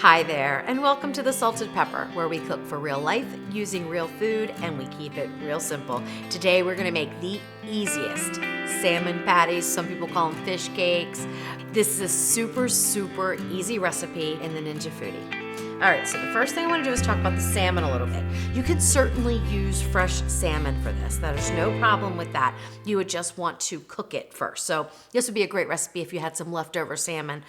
Hi there, and welcome to the Salted Pepper, where we cook for real life using real food and we keep it real simple. Today we're gonna make the easiest salmon patties. Some people call them fish cakes. This is a super easy recipe in the Ninja Foodi. All right, so the first thing I want to do is talk about the salmon a little bit. You could certainly use fresh salmon for this. There's no problem with that. You would just want to cook it first. So this would be a great recipe if you had some leftover salmon,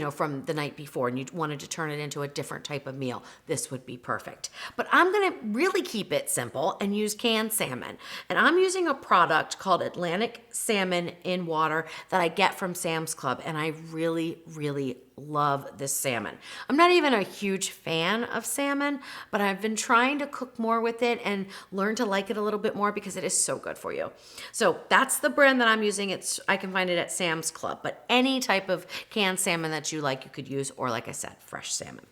from the night before and you wanted to turn it into a different type of meal. This would be perfect. But I'm gonna really keep it simple and use canned salmon. And I'm using a product called Atlantic Salmon in Water that I get from Sam's Club, and I really love this salmon. I'm not even a huge fan of salmon, but I've been trying to cook more with it and learn to like it a little bit more because it is so good for you. So that's the brand that I'm using. I can find it at Sam's Club, but any type of canned salmon that you like, you could use, or like I said, fresh salmon.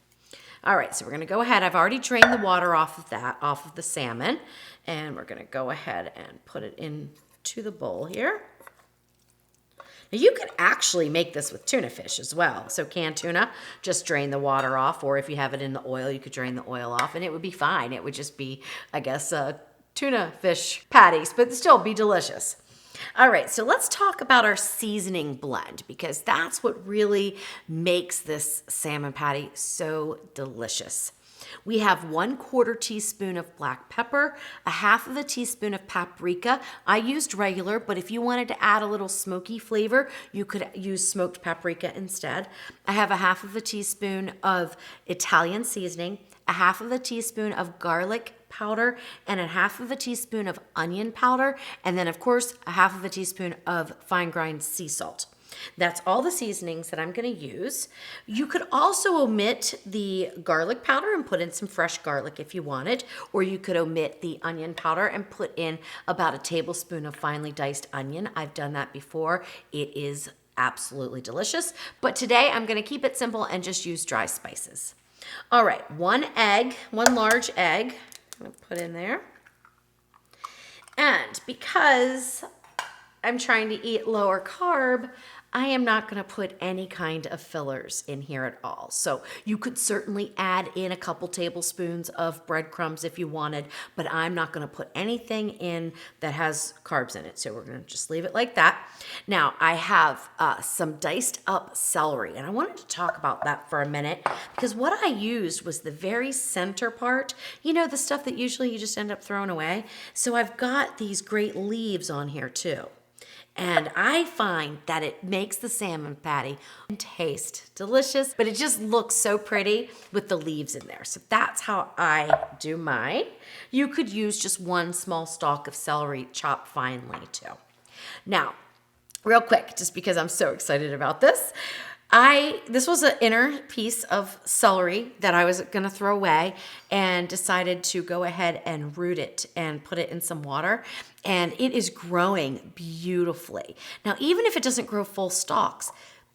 All right, so we're gonna go ahead. I've already drained the water off of the salmon, and we're gonna go ahead and put it into the bowl here. Now you could actually make this with tuna fish as well. So canned tuna, just drain the water off, or if you have it in the oil, you could drain the oil off and it would be fine. It would just be, I guess, tuna fish patties, but still be delicious. All right, so let's talk about our seasoning blend because that's what really makes this salmon patty so delicious. We have 1/4 teaspoon of black pepper, a 1/2 teaspoon of paprika. I used regular, but if you wanted to add a little smoky flavor, you could use smoked paprika instead. I have a 1/2 teaspoon of Italian seasoning, a 1/2 teaspoon of garlic powder, and a 1/2 teaspoon of onion powder, and then of course a 1/2 teaspoon of fine grind sea salt. That's all the seasonings that I'm going to use. You could also omit the garlic powder and put in some fresh garlic if you wanted, or you could omit the onion powder and put in about a tablespoon of finely diced onion. I've done that before. It is absolutely delicious, but today I'm going to keep it simple and just use dry spices. All right, one large egg, I'm going to put in there. And because I'm trying to eat lower carb, I am not going to put any kind of fillers in here at all. So you could certainly add in a couple tablespoons of breadcrumbs if you wanted, but I'm not going to put anything in that has carbs in it. So we're going to just leave it like that. Now I have some diced up celery, and I wanted to talk about that for a minute because what I used was the very center part, the stuff that usually you just end up throwing away. So I've got these great leaves on here too. And I find that it makes the salmon patty taste delicious, but it just looks so pretty with the leaves in there. So that's how I do mine. You could use just one small stalk of celery chopped finely too. Now, real quick, just because I'm so excited about this, this was an inner piece of celery that I was gonna throw away and decided to go ahead and root it and put it in some water, and it is growing beautifully. Now, even if it doesn't grow full stalks,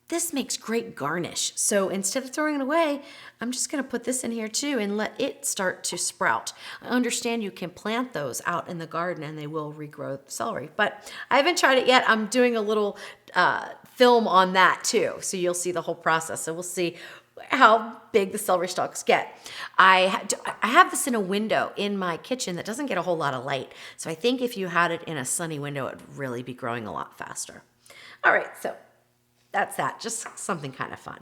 this makes great garnish. So instead of throwing it away, I'm just gonna put this in here too and let it start to sprout. I understand you can plant those out in the garden and they will regrow celery, but I haven't tried it yet. I'm doing a little film on that too, so you'll see the whole process. So we'll see how big the celery stalks get. I have this in a window in my kitchen that doesn't get a whole lot of light, so I think if you had it in a sunny window, it would really be growing a lot faster. All right, so that's that, just something kind of fun.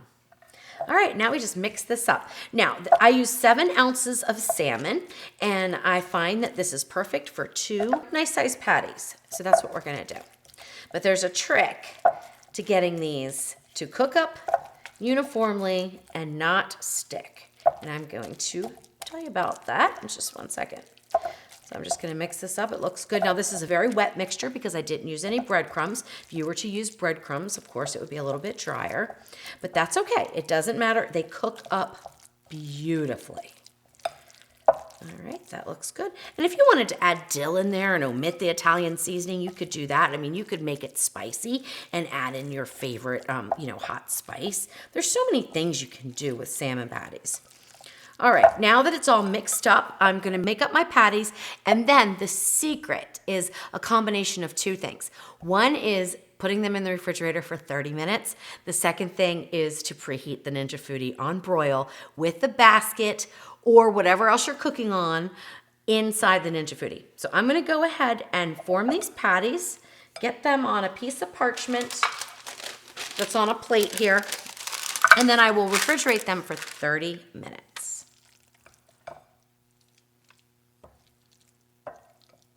All right, now we just mix this up. Now, I use 7 ounces of salmon, and I find that this is perfect for 2 nice-sized patties. So that's what we're gonna do. But there's a trick to getting these to cook up uniformly and not stick. And I'm going to tell you about that in just one second. So I'm just gonna mix this up. It looks good. Now this is a very wet mixture because I didn't use any breadcrumbs. If you were to use breadcrumbs, of course, it would be a little bit drier, but that's okay. It doesn't matter. They cook up beautifully. All right, that looks good. And if you wanted to add dill in there and omit the Italian seasoning, you could do that. I mean, you could make it spicy and add in your favorite, hot spice. There's so many things you can do with salmon patties. All right, now that it's all mixed up, I'm gonna make up my patties, and then the secret is a combination of 2 things. One is putting them in the refrigerator for 30 minutes. The second thing is to preheat the Ninja Foodi on broil with the basket or whatever else you're cooking on inside the Ninja Foodi. So I'm gonna go ahead and form these patties, get them on a piece of parchment that's on a plate here, and then I will refrigerate them for 30 minutes.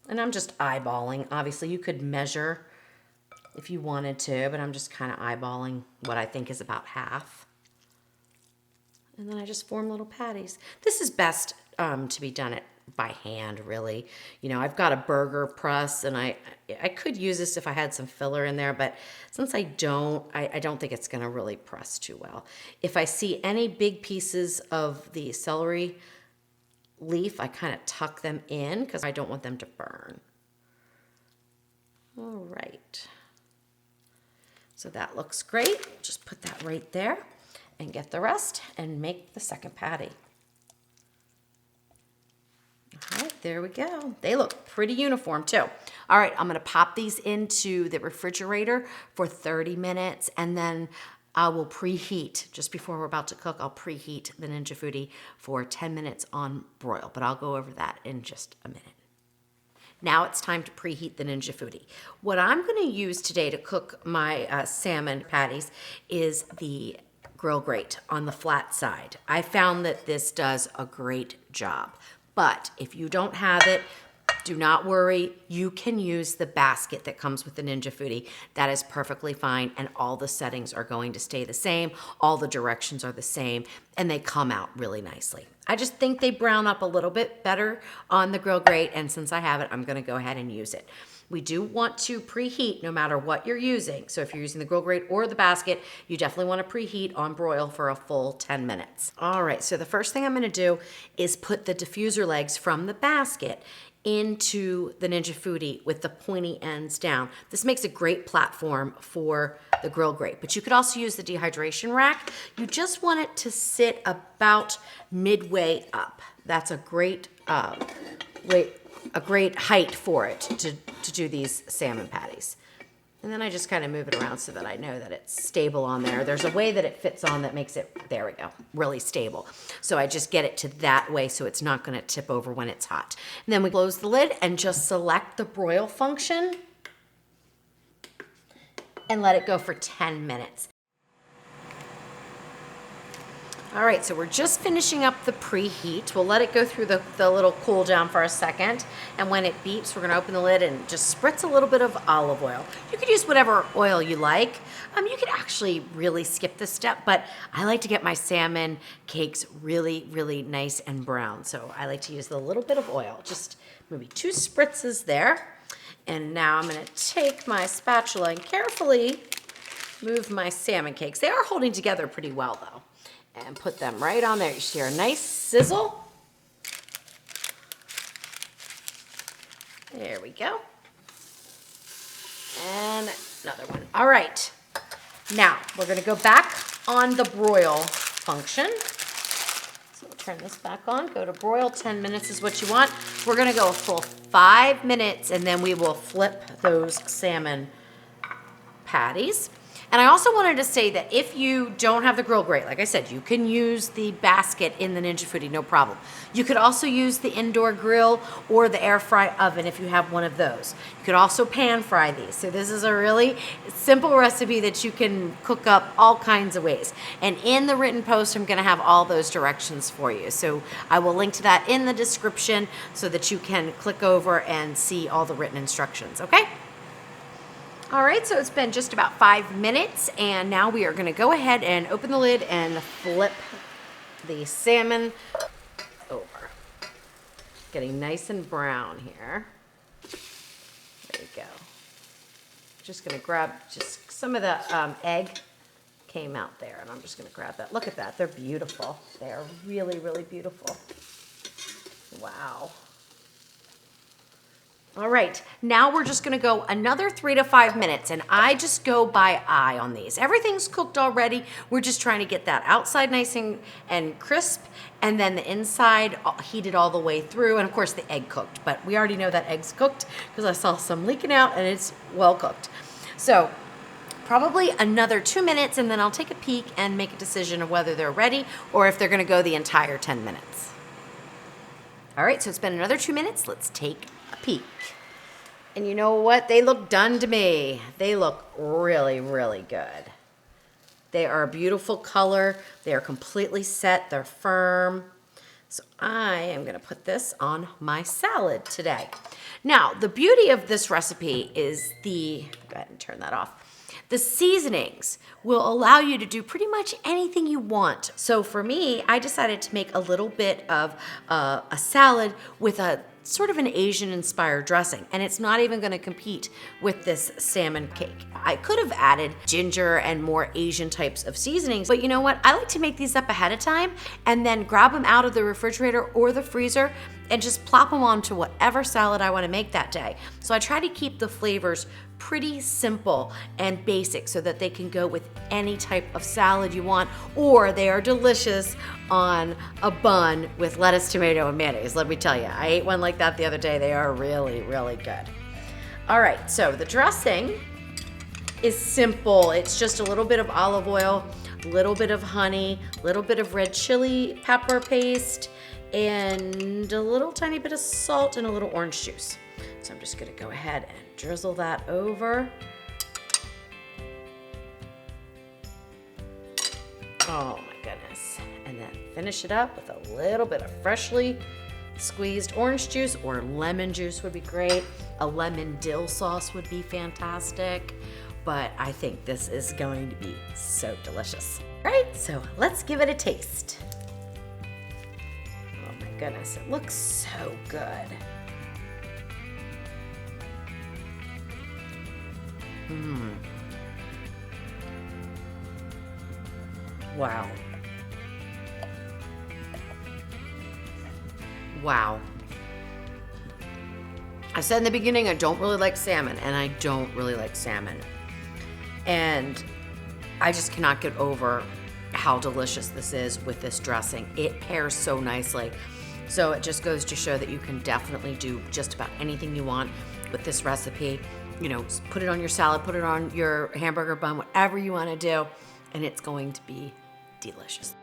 And I'm just eyeballing. Obviously, you could measure if you wanted to, but I'm just kind of eyeballing what I think is about half. And then I just form little patties. This is best to be done by hand, really. You know, I've got a burger press, and I could use this if I had some filler in there, but since I don't think it's gonna really press too well. If I see any big pieces of the celery leaf, I kind of tuck them in because I don't want them to burn. All right. So that looks great. Just put that right there and get the rest and make the second patty. All right, there we go. They look pretty uniform too. All right, I'm gonna pop these into the refrigerator for 30 minutes and then I will preheat. Just before we're about to cook, I'll preheat the Ninja Foodi for 10 minutes on broil, but I'll go over that in just a minute. Now it's time to preheat the Ninja Foodi. What I'm gonna use today to cook my salmon patties is the grill grate on the flat side. I found that this does a great job. But if you don't have it, do not worry. You can use the basket that comes with the Ninja Foodi. That is perfectly fine, and all the settings are going to stay the same. All the directions are the same, and they come out really nicely. I just think they brown up a little bit better on the grill grate, and since I have it, I'm gonna go ahead and use it. We do want to preheat no matter what you're using. So if you're using the grill grate or the basket, you definitely want to preheat on broil for a full 10 minutes. All right, so the first thing I'm gonna do is put the diffuser legs from the basket into the Ninja Foodi with the pointy ends down. This makes a great platform for the grill grate, but you could also use the dehydration rack. You just want it to sit about midway up. That's a great height for it to do these salmon patties. And then I just kind of move it around so that I know that it's stable on there. There's a way that it fits on that makes it, there we go, really stable. So I just get it to that way so it's not gonna tip over when it's hot. And then we close the lid and just select the broil function and let it go for 10 minutes. All right, so we're just finishing up the preheat. We'll let it go through the little cool down for a second. And when it beeps, we're gonna open the lid and just spritz a little bit of olive oil. You could use whatever oil you like. You could actually really skip this step, but I like to get my salmon cakes really, really nice and brown. So I like to use the little bit of oil, just maybe 2 spritzes there. And now I'm gonna take my spatula and carefully move my salmon cakes. They are holding together pretty well though. And put them right on there. You see a nice sizzle. There we go. And another one. All right. Now we're going to go back on the broil function. So we'll turn this back on. Go to broil. 10 minutes is what you want. We're going to go a full 5 minutes, and then we will flip those salmon patties. And I also wanted to say that if you don't have the grill grate, like I said, you can use the basket in the Ninja Foodi, no problem. You could also use the indoor grill or the air fry oven if you have one of those. You could also pan fry these. So this is a really simple recipe that you can cook up all kinds of ways. And in the written post, I'm gonna have all those directions for you. So I will link to that in the description so that you can click over and see all the written instructions, okay? All right, so it's been just about 5 minutes, and now we are gonna go ahead and open the lid and flip the salmon over. Getting nice and brown here. There you go. Just gonna grab just some of the egg came out there, and I'm just gonna grab that. Look at that, they're beautiful. They are really, really beautiful. Wow. All right, now we're just gonna go another 3 to 5 minutes, and I just go by eye on these. Everything's cooked already. We're just trying to get that outside nice and crisp, and then the inside heated all the way through, and of course the egg cooked, but we already know that egg's cooked because I saw some leaking out and it's well cooked. So probably another 2 minutes, and then I'll take a peek and make a decision of whether they're ready or if they're gonna go the entire 10 minutes. All right, so it's been another 2 minutes. Let's take a peek. And you know what? They look done to me. They look really, really good. They are a beautiful color. They are completely set. They're firm. So I am gonna put this on my salad today. Now, the beauty of this recipe is go ahead and turn that off. The seasonings will allow you to do pretty much anything you want. So for me, I decided to make a little bit of a salad with a sort of an Asian-inspired dressing, and it's not even gonna compete with this salmon cake. I could have added ginger and more Asian types of seasonings, but you know what? I like to make these up ahead of time and then grab them out of the refrigerator or the freezer and just plop them onto whatever salad I wanna make that day. So I try to keep the flavors pretty simple and basic so that they can go with any type of salad you want, or they are delicious on a bun with lettuce, tomato, and mayonnaise. Let me tell you, I ate one like that the other day. They are really, really good. All right, so the dressing is simple. It's just a little bit of olive oil, a little bit of honey, a little bit of red chili pepper paste, and a little tiny bit of salt and a little orange juice. So I'm just gonna go ahead and drizzle that over. Oh my goodness. And then finish it up with a little bit of freshly squeezed orange juice, or lemon juice would be great. A lemon dill sauce would be fantastic, but I think this is going to be so delicious. All right, so let's give it a taste. Oh my goodness, it looks so good. Wow. Wow. I said in the beginning I don't really like salmon, and I don't really like salmon. And I just cannot get over how delicious this is with this dressing. It pairs so nicely. So it just goes to show that you can definitely do just about anything you want with this recipe. You know, put it on your salad, put it on your hamburger bun, whatever you want to do, and it's going to be delicious.